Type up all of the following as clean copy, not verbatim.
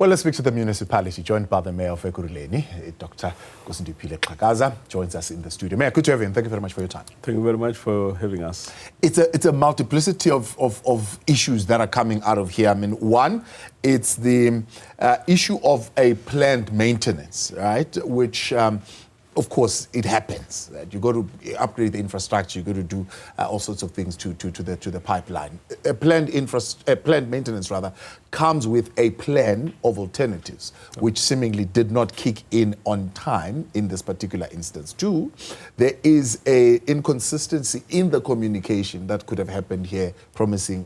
Well, let's speak to the municipality, joined by the Mayor of Ekurhuleni, Dr. Nkosindiphile Xhakaza, joins us in the studio. Mayor, good to have you, and thank you very much for your time. Thank you very much for having us. It's a multiplicity of issues that are coming out of here. I mean, one, it's the issue of a planned maintenance, right, which... of course, it happens. Right? You got to upgrade the infrastructure. You got to do all sorts of things to the pipeline. A planned maintenance rather comes with a plan of alternatives, which seemingly did not kick in on time in this particular instance. Two, there is a inconsistency in the communication that could have happened here, promising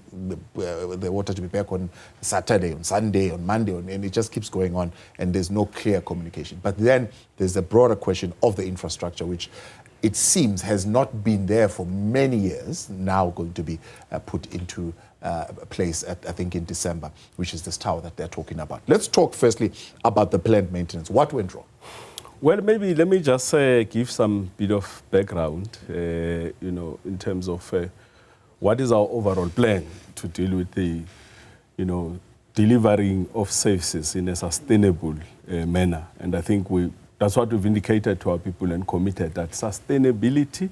the water to be back on Saturday, on Sunday, on Monday, and it just keeps going on, and there's no clear communication. But then there's a broader question of the infrastructure, which it seems has not been there for many years, now going to be put into place, I think, in December, which is this tower that they're talking about. Let's talk firstly about the planned maintenance. What went wrong? Well, maybe let me just give some bit of background, in terms of what is our overall plan to deal with the, delivering of services in a sustainable manner. And I think that's what we've indicated to our people and committed, that sustainability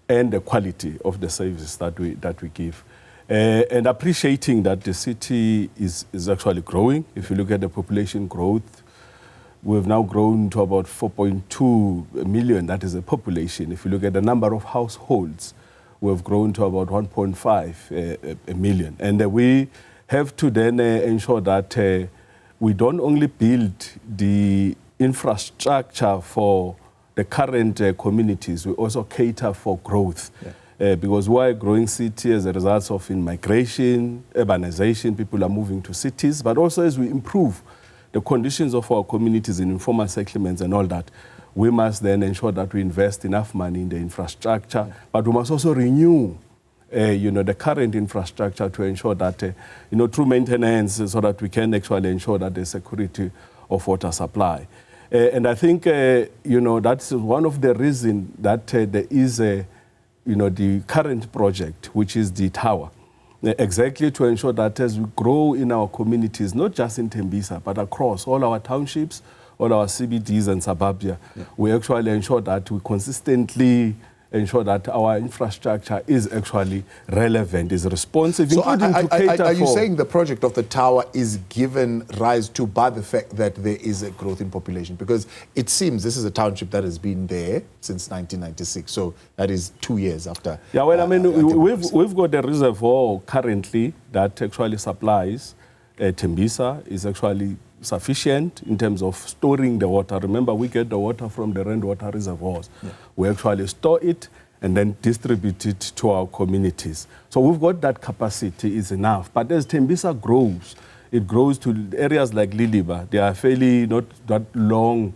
and the quality of the services that we give. And appreciating that the city is actually growing. If you look at the population growth, we've now grown to about 4.2 million, that is the population. If you look at the number of households, we've grown to about 1.5 million. And we have to then ensure that we don't only build the infrastructure for the current communities, we also cater for growth. Yeah. Because we're a growing city as a result of migration, urbanization, people are moving to cities, but also as we improve the conditions of our communities in informal settlements and all that, we must then ensure that we invest enough money in the infrastructure, yeah. But we must also renew the current infrastructure to ensure that, through maintenance, so that we can actually ensure that the security of water supply. And I think, that's one of the reasons that there is the current project, which is the tower, exactly to ensure that as we grow in our communities, not just in Tembisa, but across all our townships, all our CBDs and suburbia, yeah. We actually ensure that we consistently ensure that our infrastructure is actually relevant, is responsive, so including to cater Are you saying the project of the tower is given rise to by the fact that there is a growth in population? Because it seems this is a township that has been there since 1996, so that is 2 years after. Yeah, well, we've got a reservoir currently that actually supplies Tembisa, is actually sufficient in terms of storing the water. Remember, we get the water from the rainwater reservoirs. Yeah. We actually store it and then distribute it to our communities. So we've got that capacity is enough. But as Tembisa grows, it grows to areas like Liliba. They are fairly not that long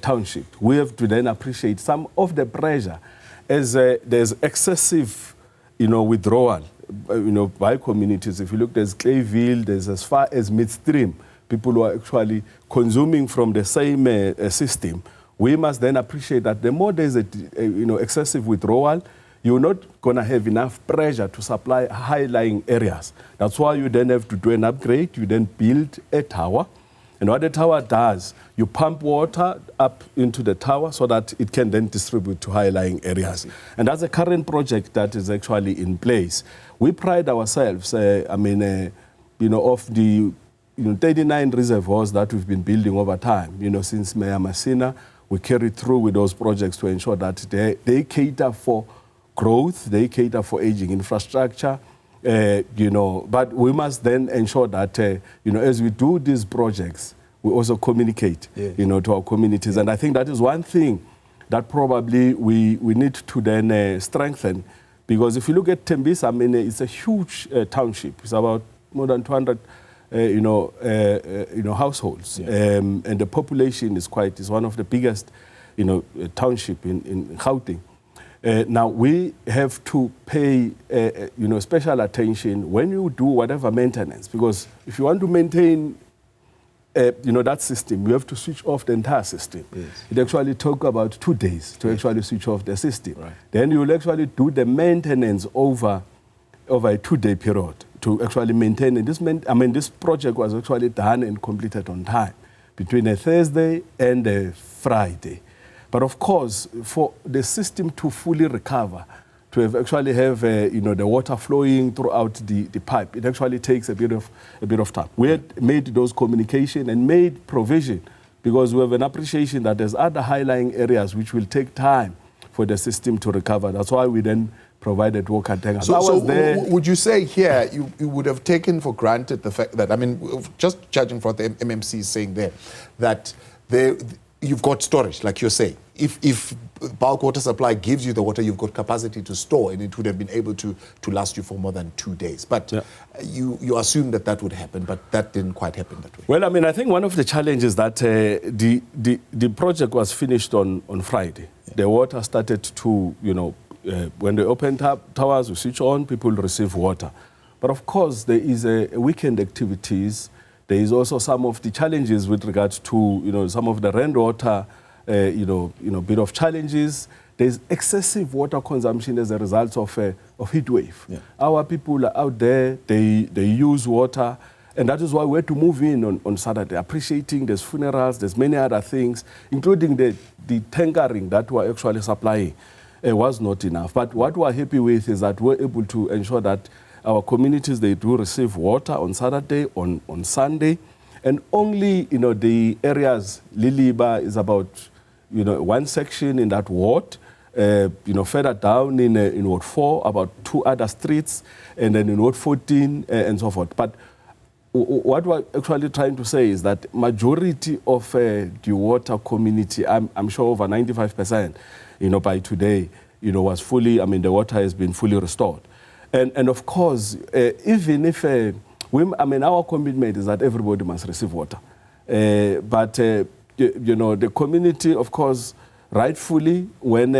township. We have to then appreciate some of the pressure as there's excessive, withdrawal, by communities. If you look, there's Clayville, there's as far as midstream. People who are actually consuming from the same system. We must then appreciate that the more there's excessive withdrawal, you're not going to have enough pressure to supply high-lying areas. That's why you then have to do an upgrade. You then build a tower. And what the tower does, you pump water up into the tower so that it can then distribute to high-lying areas. And that's a current project that is actually in place. We pride ourselves, of the 39 reservoirs that we've been building over time. Since Mayor Masina, we carry through with those projects to ensure that they cater for growth, they cater for aging infrastructure, but we must then ensure that, as we do these projects, we also communicate, yes. To our communities. Yeah. And I think that is one thing that probably we need to then strengthen, because if you look at Tembisa, it's a huge township. It's about more than 200 households, yeah. And the population is one of the biggest, township in Gauteng. Now we have to pay, special attention when you do whatever maintenance, because if you want to maintain, that system, you have to switch off the entire system. Yes. It actually took about 2 days to actually switch off the system. Right. Then you will actually do the maintenance over over a 2-day period to actually maintain it. This project was actually done and completed on time between a Thursday and a Friday. But of course, for the system to fully recover, to actually have the water flowing throughout the pipe, it actually takes a bit of time. We had made those communication and made provision because we have an appreciation that there's other high-lying areas which will take time for the system to recover. That's why we then provided water tankers. So would you say here you would have taken for granted the fact that, just judging from the MMC is saying there, that you've got storage, like you're saying. If bulk water supply gives you the water, you've got capacity to store, and it would have been able to last you for more than 2 days. But you assume that would happen, but that didn't quite happen that way. Well, I think one of the challenges that the project was finished on Friday. Yeah. The water started to, when they opened up towers, we switch on, people receive water. But of course, there is weekend activities. There is also some of the challenges with regards to, some of the rainwater, bit of challenges. There's excessive water consumption as a result of heat wave. Yeah. Our people are out there, they use water, and that is why we had to move in on Saturday, appreciating there's funerals, there's many other things, including the tankering that we're actually supplying. Was not enough. But what we're happy with is that we're able to ensure that our communities, they do receive water on Saturday, on Sunday, and only, the areas, Liliba is about, one section in that ward, further down in Ward 4, about 2 other streets, and then in Ward 14, and so forth. But what we're actually trying to say is that majority of the water community, I'm sure over 95%, by today, was fully, the water has been fully restored. And of course, even if, our commitment is that everybody must receive water. But the community, of course, rightfully, when,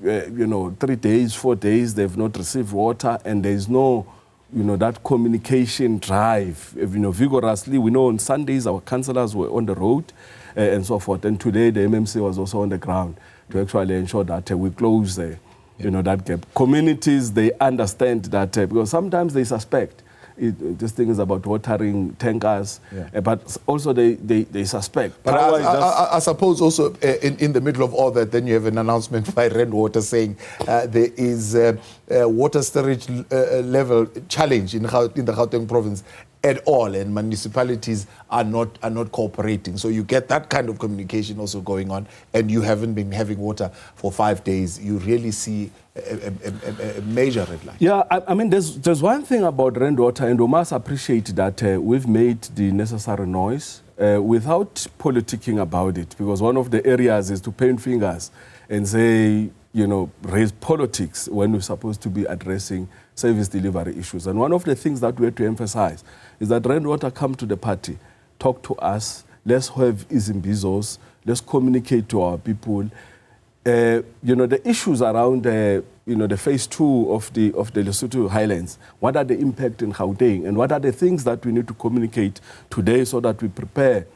3 days, 4 days, they've not received water and there's no, that communication drive, vigorously. We know on Sundays our councillors were on the road and so forth. And today the MMC was also on the ground to actually ensure that we close that gap. Communities, they understand that because sometimes they suspect this thing is about watering tankers, but also they suspect. But I suppose also in the middle of all that, then you have an announcement by Rainwater saying there is a water storage level challenge in the Gauteng province at all, and municipalities are not cooperating. So you get that kind of communication also going on, and you haven't been having water for 5 days. You really see a major red line. Yeah, there's one thing about rainwater, and we must appreciate that we've made the necessary noise without politicking about it, because one of the areas is to point fingers and say, raise politics when we're supposed to be addressing service delivery issues. And one of the things that we have to emphasize is that rainwater come to the party, talk to us, let's have izimbizos, let's communicate to our people. The issues around the phase 2 of the Lesotho Highlands, what are the impact in Gauteng, and what are the things that we need to communicate today so that we prepare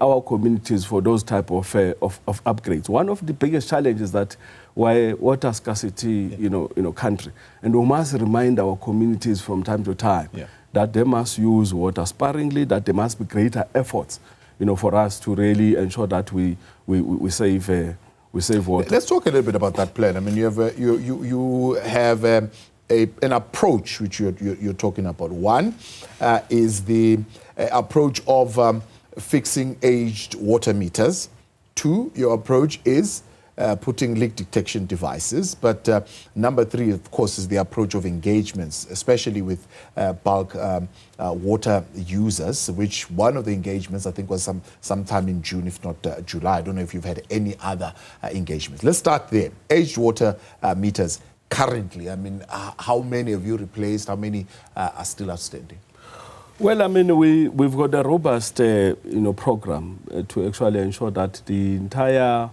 our communities for those type of upgrades. One of the biggest challenges is that we're water scarcity, country, and we must remind our communities from time to time that they must use water sparingly, that there must be greater efforts, for us to really ensure that we save water. Let's talk a little bit about that plan. You have an approach which you're talking about. One is the approach of fixing aged water meters. 2, your approach is putting leak detection devices. But number 3, of course, is the approach of engagements, especially with bulk water users, which one of the engagements I think was sometime in June, if not July. I don't know if you've had any other engagements. Let's start there. Aged water meters currently, how many have you replaced? How many are still outstanding? Well, we've got a robust program to actually ensure that the entire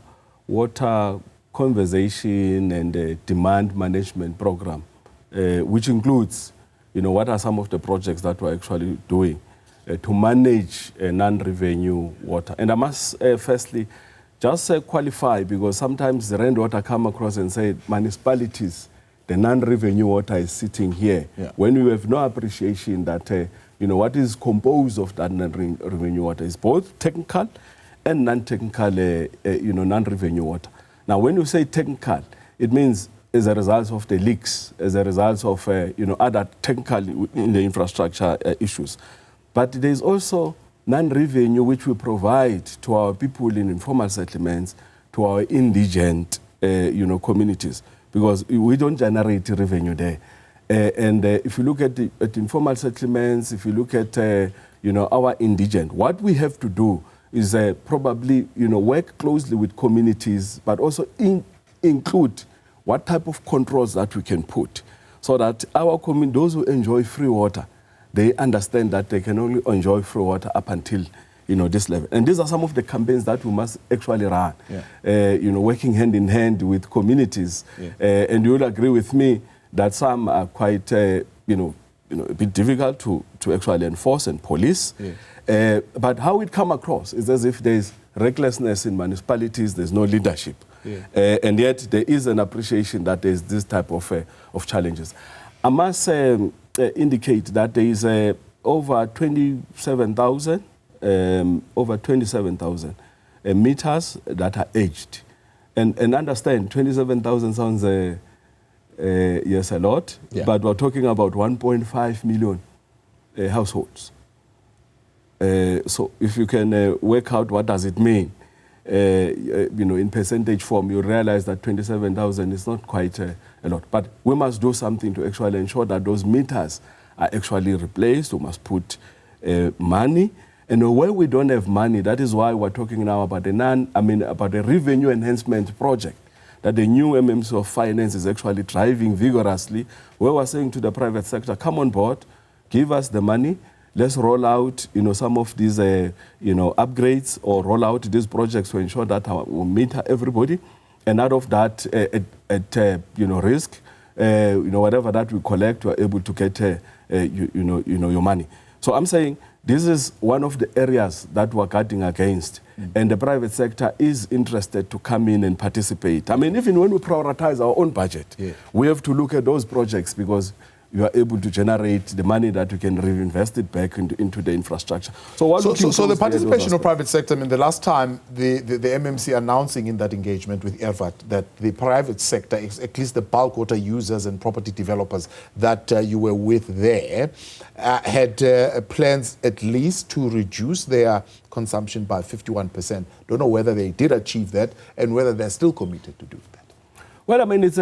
water conservation and demand management program, which includes, what are some of the projects that we're actually doing to manage non-revenue water. And I must firstly just qualify, because sometimes the rainwater come across and say municipalities the non-revenue water is sitting here, Yeah. when we have no appreciation that, what is composed of that non-revenue water is both technical and non-technical, non-revenue water. Now, when you say technical, it means as a result of the leaks, as a result of, other technical in the infrastructure issues. But there is also non-revenue which we provide to our people in informal settlements, to our indigent, communities, because we don't generate revenue there. And if you look at the informal settlements, if you look at, our indigent, what we have to do is probably, work closely with communities, but also include what type of controls that we can put so that our community, those who enjoy free water, they understand that they can only enjoy free water up until, this level. And these are some of the campaigns that we must actually run, working hand in hand with communities. Yeah. And you will agree with me that some are quite, a bit difficult to actually enforce and police. Yeah. But how it come across is as if there's recklessness in municipalities, there's no leadership. Yeah. And yet there is an appreciation that there's this type of challenges. I must indicate that there is over 27,000 meters that are aged. And understand, 27,000 sounds yes, a lot, yeah. But we're talking about 1.5 million households. So if you can work out what does it mean, in percentage form, you realize that 27,000 is not quite a lot. But we must do something to actually ensure that those meters are actually replaced. We must put money. And where we don't have money, that is why we're talking now about about the revenue enhancement project that the new MMC of Finance is actually driving vigorously, where we're saying to the private sector, come on board, give us the money, let's roll out, some of these, upgrades or roll out these projects to ensure that we meet everybody. And out of that, at risk, whatever that we collect, we're able to get, your money. So I'm saying this is one of the areas that we're guarding against. And the private sector is interested to come in and participate. I mean, even when we prioritize our own budget, we have to look at those projects because you are able to generate the money that you can reinvest it back into the infrastructure. So the participation of private sector, the last time the MMC announcing in that engagement with ERVAT that the private sector, at least the bulk water users and property developers that you were with there, had plans at least to reduce their consumption by 51%. Don't know whether they did achieve that and whether they're still committed to do that. Well, it's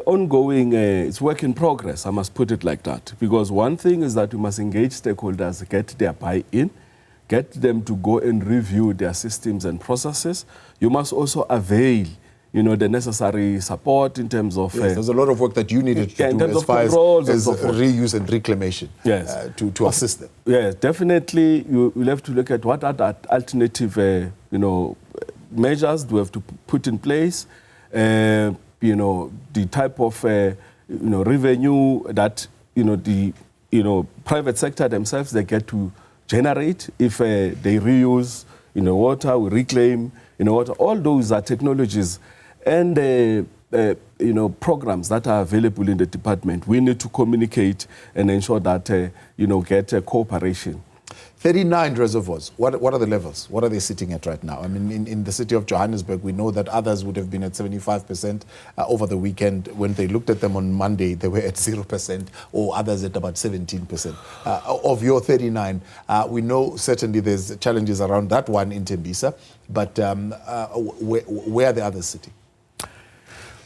ongoing. It's work in progress. I must put it like that, because one thing is that we must engage stakeholders, get their buy-in, get them to go and review their systems and processes. You must also avail, the necessary support in terms of. Yes, there's a lot of work that you needed to do as far as reuse and reclamation. Yes, to assist them. Yes, definitely. You'll have to look at what are the alternative, measures we have to put in place, the type of, revenue that, the, private sector themselves, they get to generate if they reuse, water, we reclaim, water. All those are technologies and, programs that are available in the department. We need to communicate and ensure that, get cooperation. 39 reservoirs. What are the levels? What are they sitting at right now? In the city of Johannesburg, we know that others would have been at 75% over the weekend. When they looked at them on Monday, they were at 0%, or others at about 17%. Of your 39, we know certainly there's challenges around that one in Tembisa, but where are the others sitting?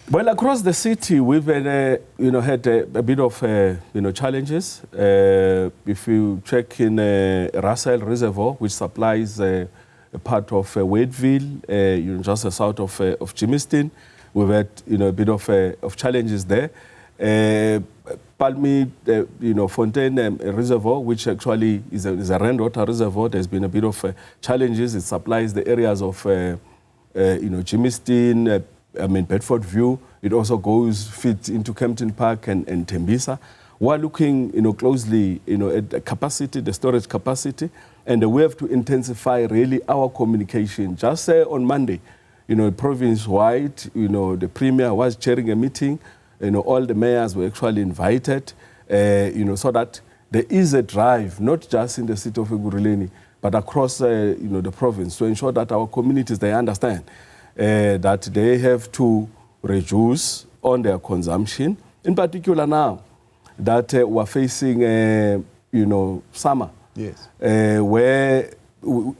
Well, across the city, we've had a bit of challenges. If you check in Russell Reservoir, which supplies a part of Wadeville, just south of Chimiston, we've had a bit of challenges there. Palmy, Fontaine Reservoir, which actually is a rainwater reservoir, there's been a bit of challenges. It supplies the areas of Chimiston, Bedford View. It also fits into Kempton Park and Tembisa. We're looking, closely, at the capacity, the storage capacity, and we have to intensify really our communication. Just on Monday, province-wide, the Premier was chairing a meeting, all the mayors were actually invited, so that there is a drive, not just in the city of Ekurhuleni, but across, the province to ensure that our communities, they understand that they have to reduce on their consumption, in particular now that we're facing, summer, yes, where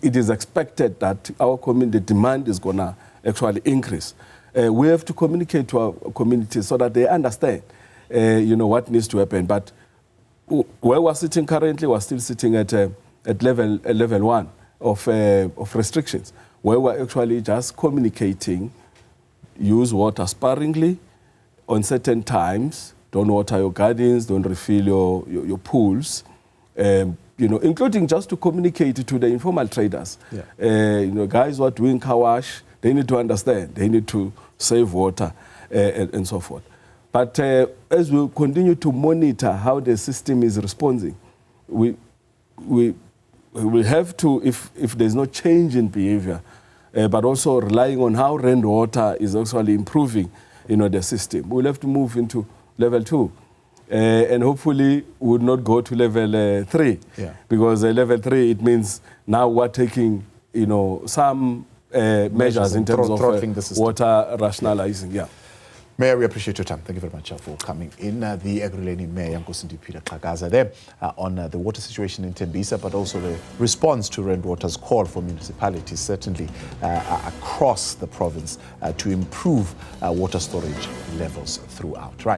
it is expected that our community demand is going to actually increase. We have to communicate to our communities so that they understand, what needs to happen. But where we're sitting currently, we're still sitting at level 1 of restrictions, where we're actually just communicating, use water sparingly on certain times, don't water your gardens, don't refill your pools, including just to communicate to the informal traders. Yeah. Guys who are doing car wash, they need to understand, they need to save water and so forth. But as we continue to monitor how the system is responding, we have to, if there's no change in behavior, but also relying on how rainwater is actually improving, the system, we'll have to move into level 2. And hopefully we would not go to level 3. Yeah. Because level 3, it means now we're taking, some measures in terms of water rationalizing. Yeah. Mayor, we appreciate your time. Thank you very much for coming in. The Ekurhuleni Mayor, Nkosindiphile Xhakaza, there on the water situation in Tembisa, but also the response to rainwater's call for municipalities, certainly across the province, to improve water storage levels throughout. Right.